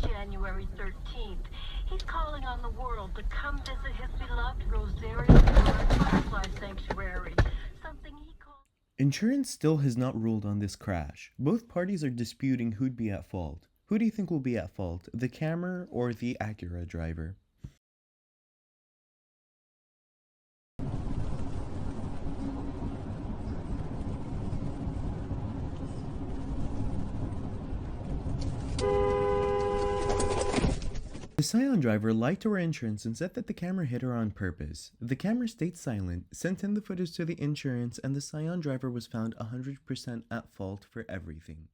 January 13th. He's calling on the world to come visit his beloved Rosarian Firefly Sanctuary. Something he calls... Insurance still has not ruled on this crash. Both parties are disputing who'd be at fault. Who do you think will be at fault, the camera or the Acura driver? The Scion driver lied to her insurance and said that the camera hit her on purpose. The camera stayed silent, sent in the footage to the insurance, and the Scion driver was found 100% at fault for everything.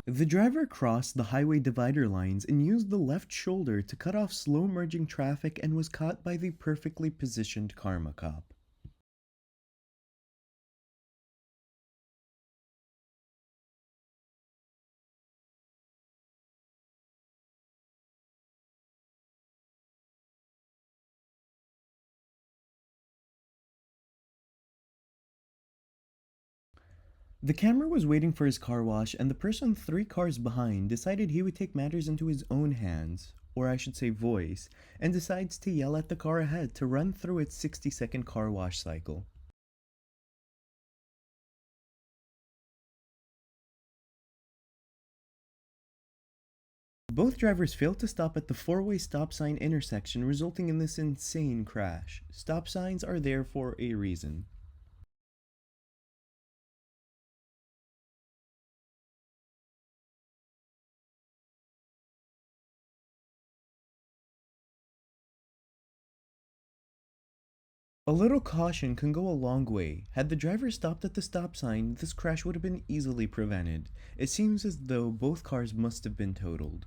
The driver crossed the highway divider lines and used the left shoulder to cut off slow-merging traffic and was caught by the perfectly positioned karma cop. The camera was waiting for his car wash, and the person 3 cars behind decided he would take matters into his own hands, or I should say voice, and decides to yell at the car ahead to run through its 60-second car wash cycle. Both drivers failed to stop at the 4-way stop sign intersection, resulting in this insane crash. Stop signs are there for a reason. A little caution can go a long way. Had the driver stopped at the stop sign, this crash would have been easily prevented. It seems as though both cars must have been totaled.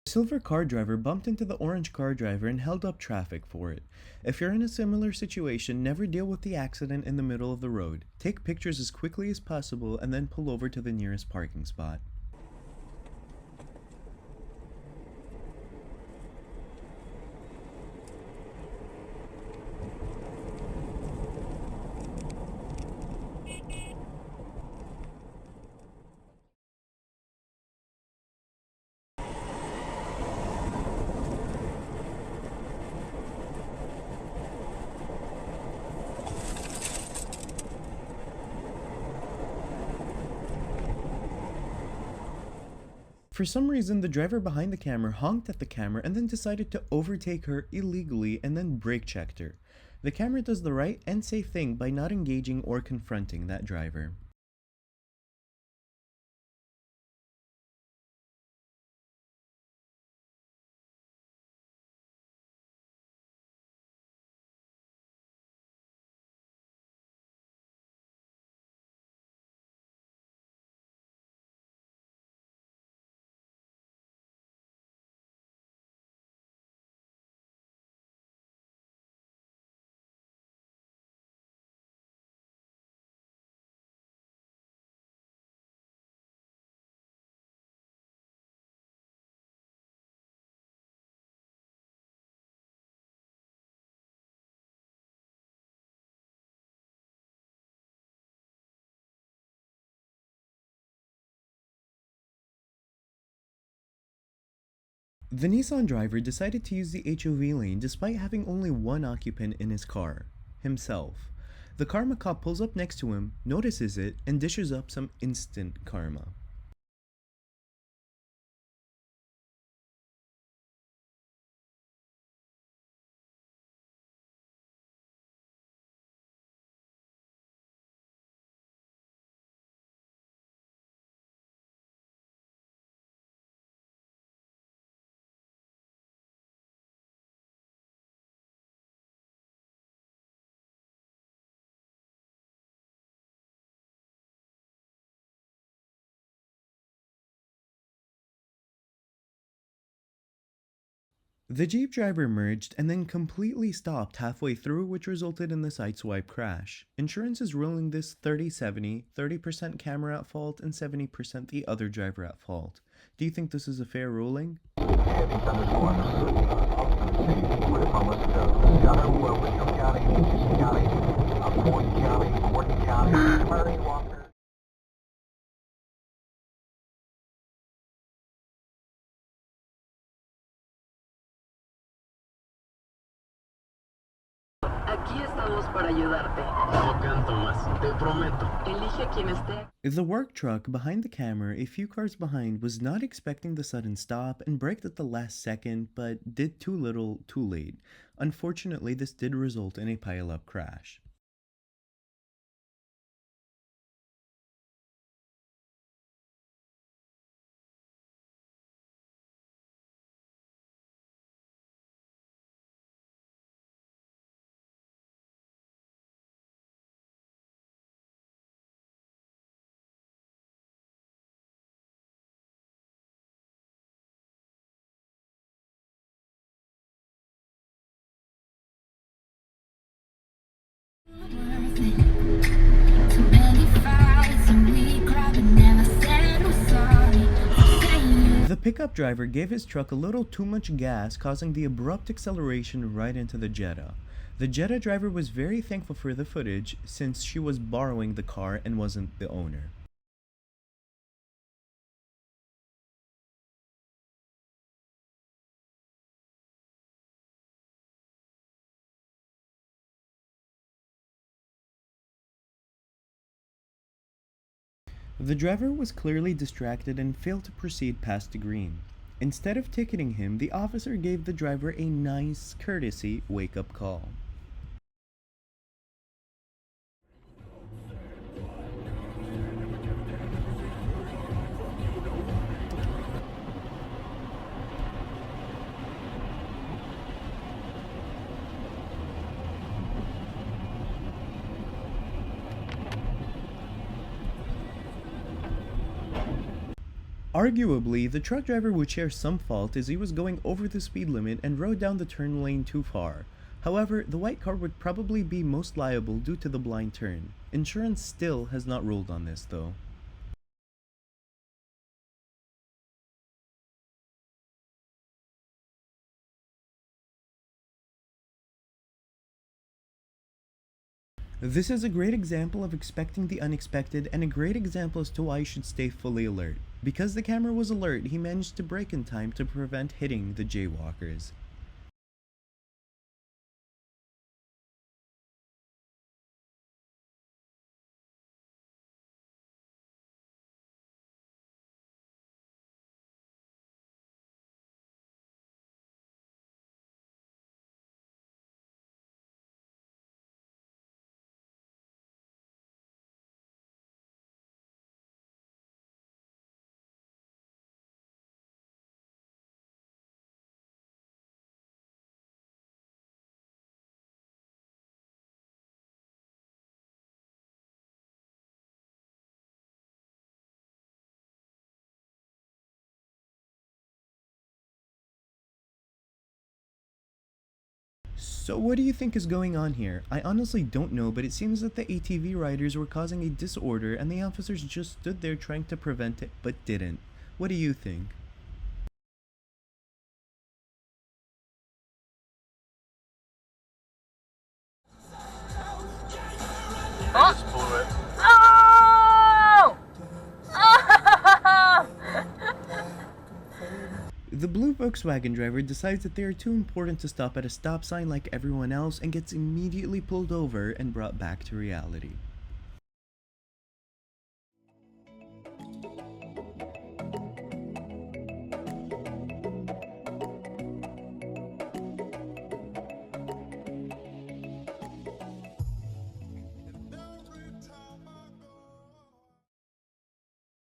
The silver car driver bumped into the orange car driver and held up traffic for it. If you're in a similar situation, never deal with the accident in the middle of the road. Take pictures as quickly as possible and then pull over to the nearest parking spot. For some reason, the driver behind the camera honked at the camera and then decided to overtake her illegally and then brake checked her. The camera does the right and safe thing by not engaging or confronting that driver. The Nissan driver decided to use the HOV lane despite having only one occupant in his car, himself. The karma cop pulls up next to him, notices it, and dishes up some instant karma. The Jeep driver merged and then completely stopped halfway through, which resulted in the sideswipe crash. Insurance is ruling this 30-70, 30% camera at fault and 70% the other driver at fault. Do you think this is a fair ruling? Aquí estamos para ayudarte. No canto más, te prometo. Elige quien esté. The work truck behind the camera, a few cars behind, was not expecting the sudden stop and braked at the last second, but did too little, too late. Unfortunately, this did result in a pile-up crash. The pickup driver gave his truck a little too much gas, causing the abrupt acceleration right into the Jetta. The Jetta driver was very thankful for the footage, since she was borrowing the car and wasn't the owner. The driver was clearly distracted and failed to proceed past the green. Instead of ticketing him, the officer gave the driver a nice, courtesy wake-up call. Arguably, the truck driver would share some fault as he was going over the speed limit and rode down the turn lane too far. However, the white car would probably be most liable due to the blind turn. Insurance still has not ruled on this though. This is a great example of expecting the unexpected and a great example as to why you should stay fully alert. Because the camera was alert, he managed to brake in time to prevent hitting the jaywalkers. So what do you think is going on here? I honestly don't know, but it seems that the ATV riders were causing a disorder and the officers just stood there trying to prevent it but didn't. What do you think? Just blew it. Oh! Oh! The blue Volkswagen driver decides that they are too important to stop at a stop sign like everyone else and gets immediately pulled over and brought back to reality.